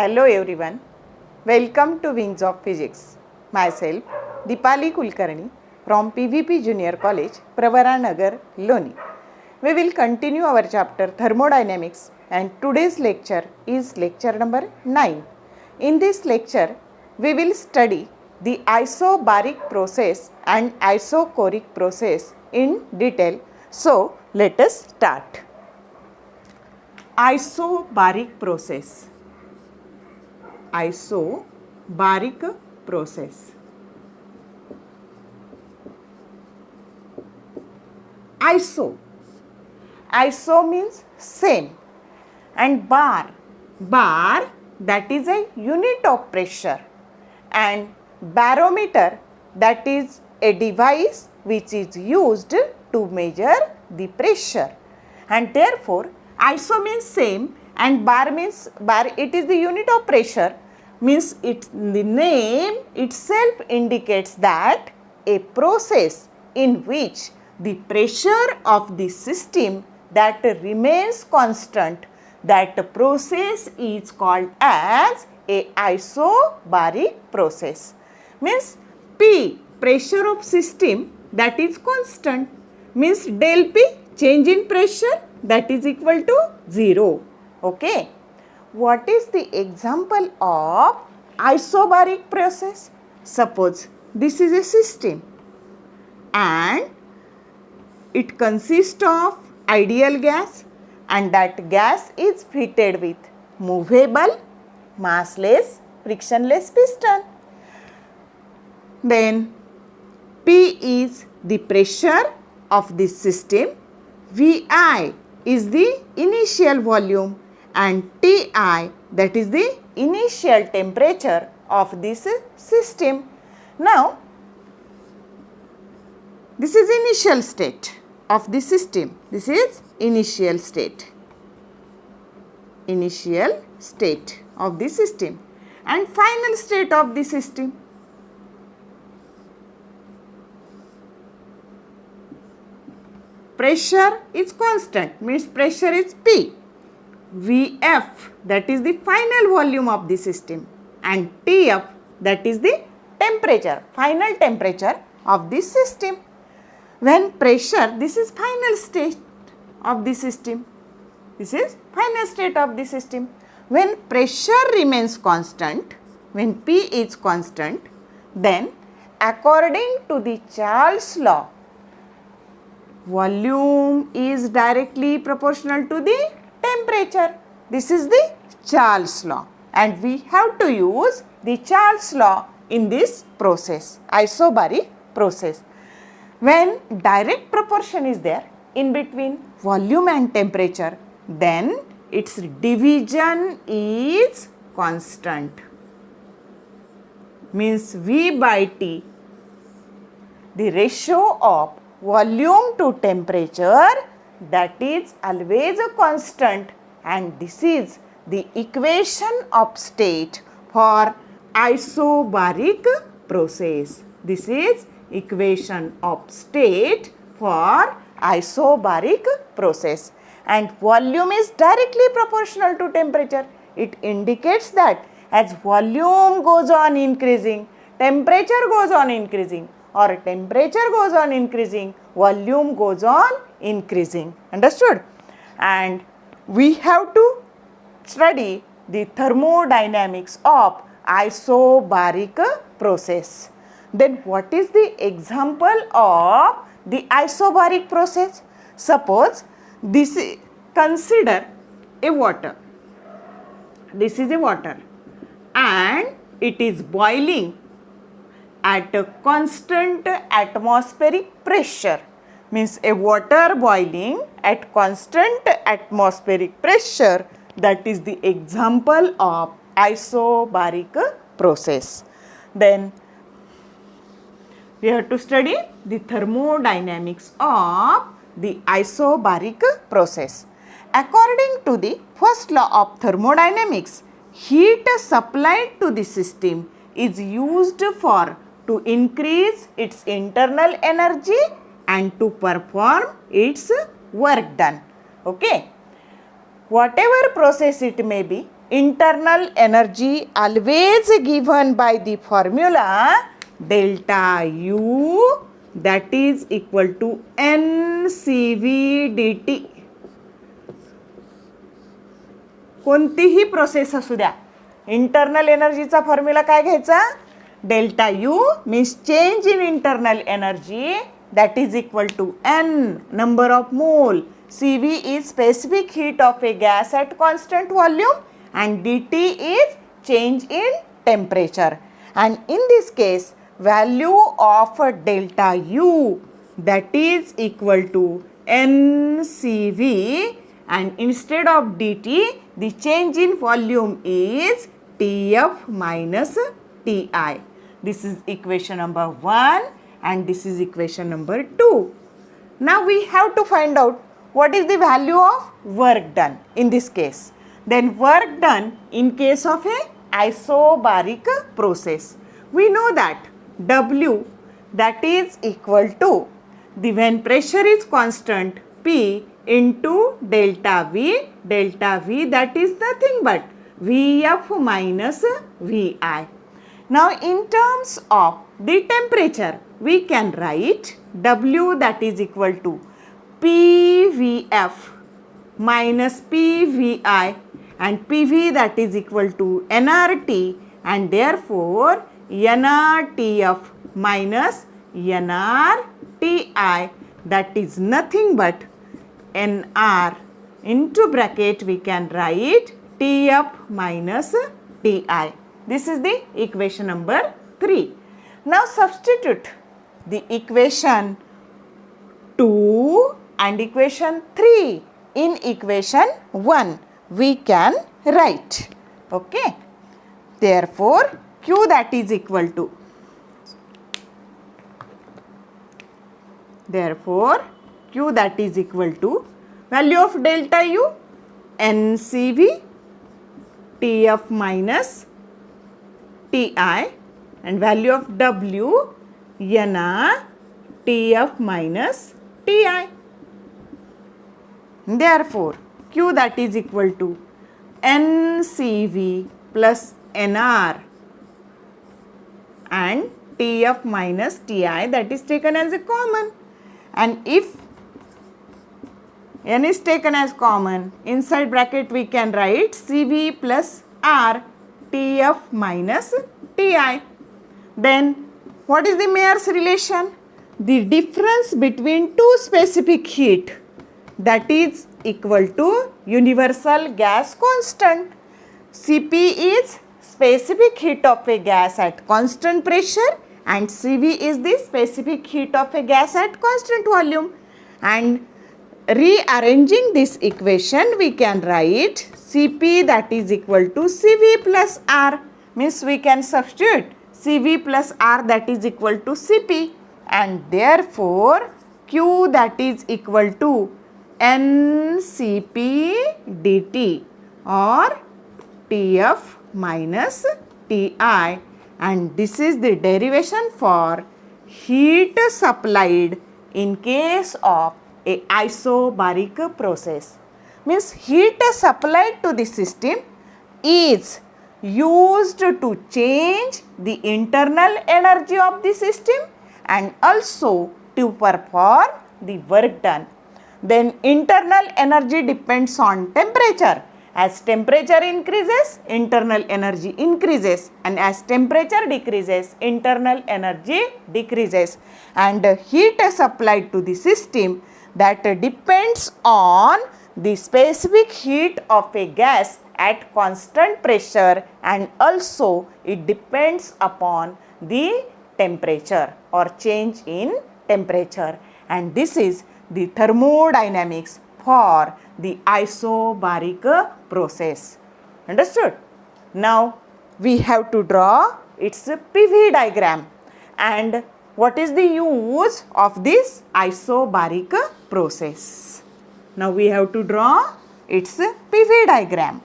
Hello everyone, welcome to Wings of Physics. Myself Dipali Kulkarni from PVP Junior College, Pravaranagar, Loni. We will continue our chapter Thermodynamics and today's lecture is lecture number 9. In this lecture, we will study the isobaric process and isochoric process in detail. So, let us start. Isobaric process. Isobaric process. Iso means same, and bar that is a unit of pressure, and barometer that is a device which is used to measure the pressure, and therefore iso means same and bar means it is the unit of pressure, means the name itself indicates that a process in which the pressure of the system that remains constant, that process is called as a isobaric process. Means P, pressure of system, that is constant, means del P, change in pressure, that is equal to 0. Okay. What is the example of isobaric process? Suppose this is a system and it consists of ideal gas, and that gas is fitted with movable, massless, frictionless piston. Then P is the pressure of this system, Vi is the initial volume, and Ti, that is the initial temperature of this system. Now, this is initial state of the system. This is initial state. Initial state of the system and final state of the system. Pressure is constant, means pressure is P. Vf, that is the final volume of the system, and Tf, that is the temperature, final temperature of this system. When pressure, this is final state of the system. This is final state of the system. When pressure remains constant, when P is constant, then according to the Charles law, volume is directly proportional to the temperature. This is the Charles law, and we have to use the Charles law in this process, isobaric process. When direct proportion is there in between volume and temperature, then its division is constant. Means V by T, the ratio of volume to temperature, that is always a constant, and this is the equation of state for isobaric process. This is equation of state for isobaric process, and volume is directly proportional to temperature. It indicates that as volume goes on increasing, temperature goes on increasing, or temperature goes on increasing, volume goes on increasing. Understood? And we have to study the thermodynamics of isobaric process. Then what is the example of the isobaric process? Suppose this is, consider a water. This is a water and it is boiling at a constant atmospheric pressure. Means a water boiling at constant atmospheric pressure, that is the example of isobaric process. Then we have to study the thermodynamics of the isobaric process. According to the first law of thermodynamics, heat supplied to the system is used for to increase its internal energy and to perform its work done. Okay. Whatever process it may be, internal energy always given by the formula delta U, that is equal to NCV dt. कोणतीही process असू द्या, internal एनर्जीचा formula काय घ्यायचा? Delta U means change in internal energy, that is equal to N, number of mole. CV is specific heat of a gas at constant volume and dt is change in temperature. And in this case, value of delta U, that is equal to NCV, and instead of dt, the change in volume is TF minus TI. This is equation number 1 and this is equation number 2. Now we have to find out what is the value of work done in this case. Then work done in case of a isobaric process. We know that W, that is equal to the when pressure is constant P into delta V that is nothing but Vf minus Vi. Now in terms of the temperature, we can write W, that is equal to PVF minus PVI and PV, that is equal to nRT, and therefore nRTF minus nRTI, that is nothing but nR into bracket we can write TF minus TI. This is the equation number 3. Now substitute the equation 2 and equation 3 in equation 1. We can write. Okay. Therefore, Q, that is equal to. Therefore, Q, that is equal to value of delta U, NCV, TF minus TI, and value of W, NR, TF minus TI. Therefore, Q, that is equal to NCV plus NR and TF minus TI, that is taken as a common. And if N is taken as common, inside bracket we can write CV plus R, TF minus TI. Then what is the Mayer's relation? The difference between two specific heat, that is equal to universal gas constant. Cp is specific heat of a gas at constant pressure and Cv is the specific heat of a gas at constant volume. And rearranging this equation, we can write Cp, that is equal to Cv plus R, means we can substitute Cv plus R, that is equal to Cp, and therefore Q, that is equal to NCP dt or TF minus TI, and this is the derivation for heat supplied in case of a isobaric process. Means heat supplied to the system is used to change the internal energy of the system and also to perform the work done. Then internal energy depends on temperature. As temperature increases, internal energy increases, and as temperature decreases, internal energy decreases. And heat supplied to the system, that depends on the specific heat of a gas at constant pressure, and also it depends upon the temperature or change in temperature. And this is the thermodynamics for the isobaric process. Understood? Now we have to draw its PV diagram. And what is the use of this isobaric process? Now we have to draw its PV diagram.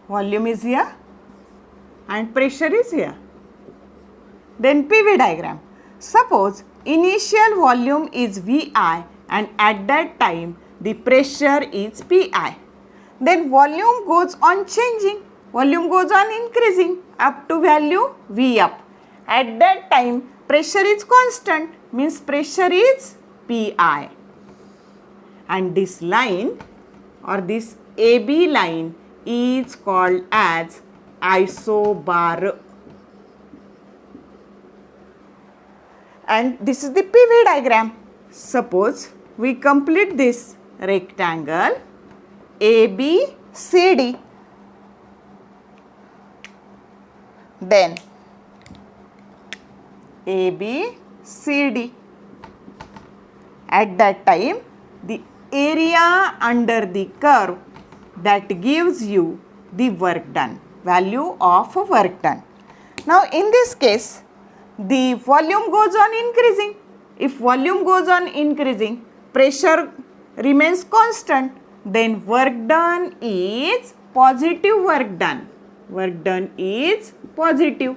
Volume is here and pressure is here. Then PV diagram. Suppose initial volume is VI and at that time the pressure is PI. Then volume goes on changing, volume goes on increasing up to value V up. At that time pressure is constant, means pressure is PI. And this line or this AB line is called as isobar. And this is the PV diagram. Suppose we complete this rectangle ABCD. Then ABCD. At that time, the area under the curve that gives you the work done, value of work done. Now in this case, the volume goes on increasing. If volume goes on increasing, pressure remains constant, then work done is positive work done. Work done is positive.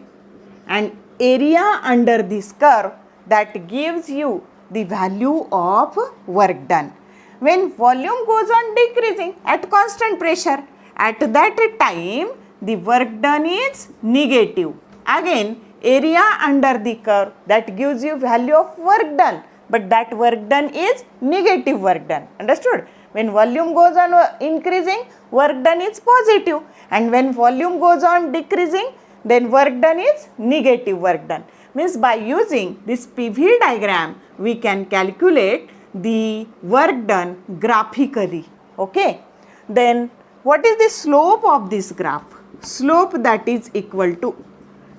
And area under this curve that gives you the value of work done. When volume goes on decreasing at constant pressure, at that time the work done is negative. Again, area under the curve that gives you value of work done, but that work done is negative work done. Understood? When volume goes on increasing, work done is positive, and when volume goes on decreasing, then work done is negative work done. Means by using this PV diagram, we can calculate the work done graphically. Okay. Then what is the slope of this graph? Slope that is equal to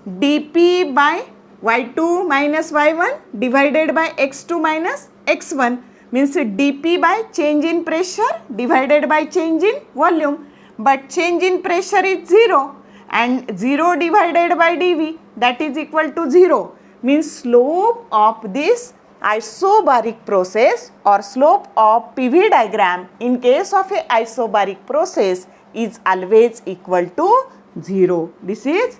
dP by y2 minus y1 divided by x2 minus x1, means dP by change in pressure divided by change in volume, but change in pressure is 0 and 0 divided by dV, that is equal to 0, means slope of this isobaric process or slope of PV diagram in case of a isobaric process is always equal to 0. This is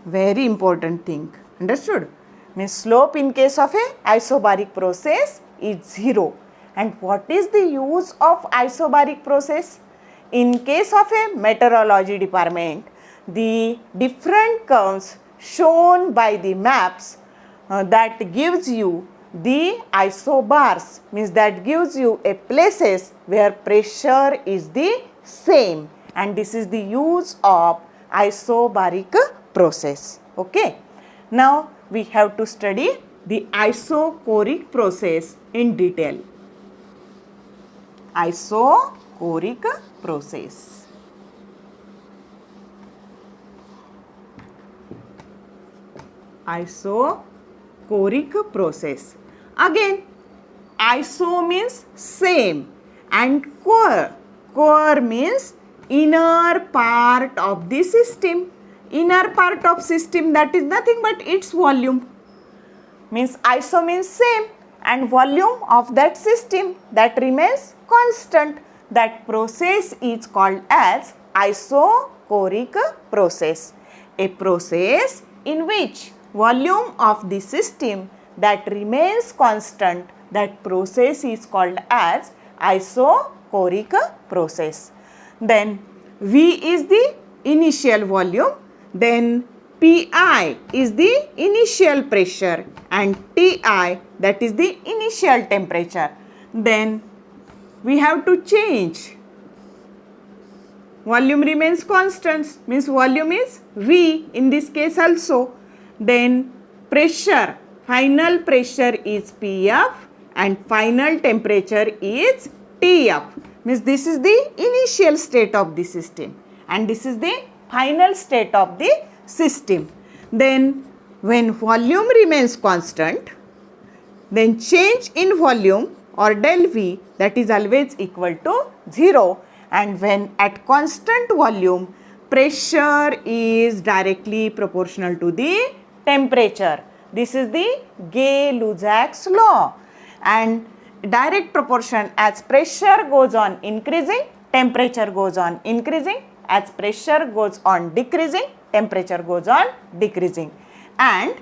very important thing. Understood? Means slope in case of a isobaric process is 0. And what is the use of isobaric process? In case of a meteorology department, the different curves shown by the maps that gives you the isobars, means that gives you a places where pressure is the same, and this is the use of isobaric process. Okay. Now we have to study the isochoric process in detail. Isochoric process. Isochoric process. Again, iso means same and core. Core means inner part of the system. Inner part of system, that is nothing but its volume. Means iso means same and volume of that system that remains constant. That process is called as isochoric process. A process in which volume of the system that remains constant, that process is called as isochoric process. Then V is the initial volume, then Pi is the initial pressure and Ti, that is the initial temperature. Then we have to change. Volume remains constant, means volume is V in this case also. Then pressure, final pressure is Pf and final temperature is Tf. Means this is the initial state of the system and this is the final state of the system. Then when volume remains constant, then change in volume or del V, that is always equal to 0, and when at constant volume, pressure is directly proportional to the temperature. This is the Gay-Lussac's law, and direct proportion, as pressure goes on increasing, temperature goes on increasing. As pressure goes on decreasing, temperature goes on decreasing, and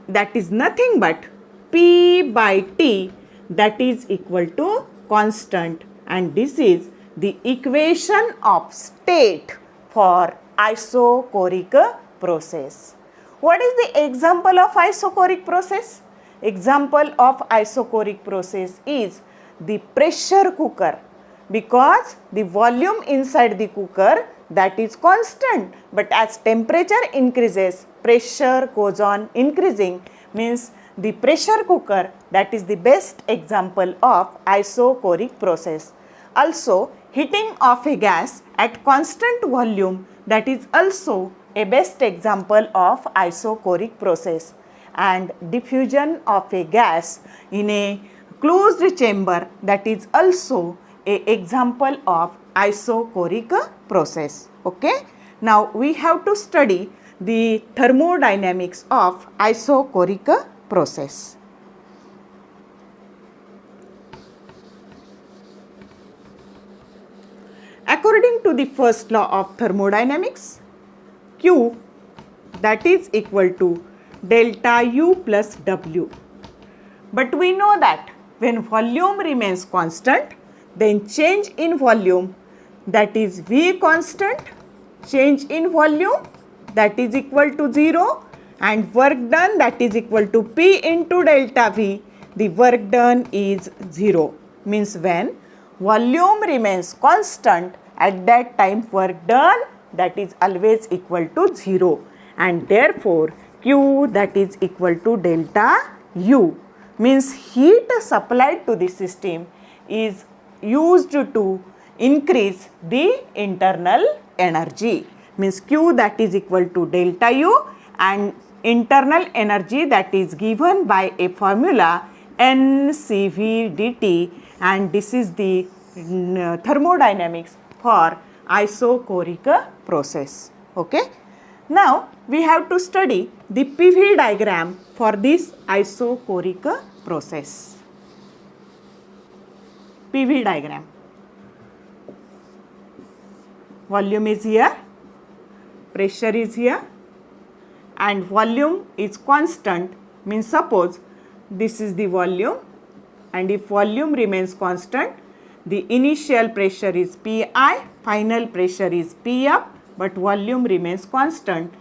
that is nothing but P by T, that is equal to constant, and this is the equation of state for isochoric process. What is the example of isochoric process? Example of isochoric process is the pressure cooker, because the volume inside the cooker, that is constant, but as temperature increases, pressure goes on increasing, means the pressure cooker, that is the best example of isochoric process. Also, heating of a gas at constant volume, that is also a best example of isochoric process. And diffusion of a gas in a closed chamber, that is also a example of isochoric process. Okay. Now we have to study the thermodynamics of isochoric process. According to the first law of thermodynamics, Q, that is equal to delta U plus W. But we know that when volume remains constant, then change in volume, that is V constant, change in volume, that is equal to 0, and work done, that is equal to P into delta V, the work done is 0. Means when volume remains constant, at that time work done, that is always equal to 0, and therefore Q, that is equal to delta U. Means heat supplied to the system is used to increase the internal energy. Means Q, that is equal to delta U, and internal energy, that is given by a formula NCV dt, and this is the thermodynamics for isochoric process. Okay. Now we have to study the PV diagram for this isochoric process. PV diagram. Volume is here, pressure is here, and volume is constant, means suppose this is the volume, and if volume remains constant, the initial pressure is Pi, final pressure is Pf, but volume remains constant,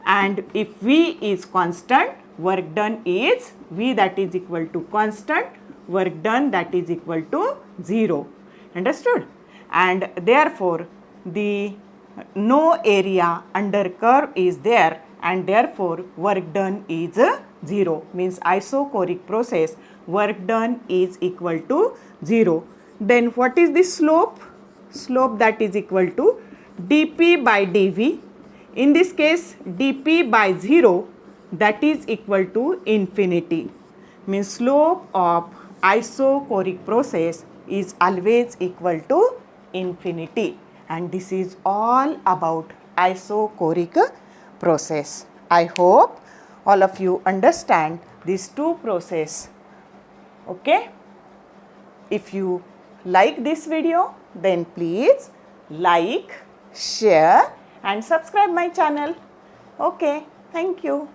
and if V is constant, work done is V, that is equal to constant, work done, that is equal to 0. Understood? And therefore the no area under curve is there, and therefore work done is 0. Means isochoric process, work done is equal to 0. Then what is the slope? Slope, that is equal to dP by dV. In this case dP by 0, that is equal to infinity. Means slope of isochoric process is always equal to infinity, and this is all about isochoric process. I hope all of you understand these two processes. Okay. If you like this video, then please like, share and subscribe my channel. Okay. Thank you.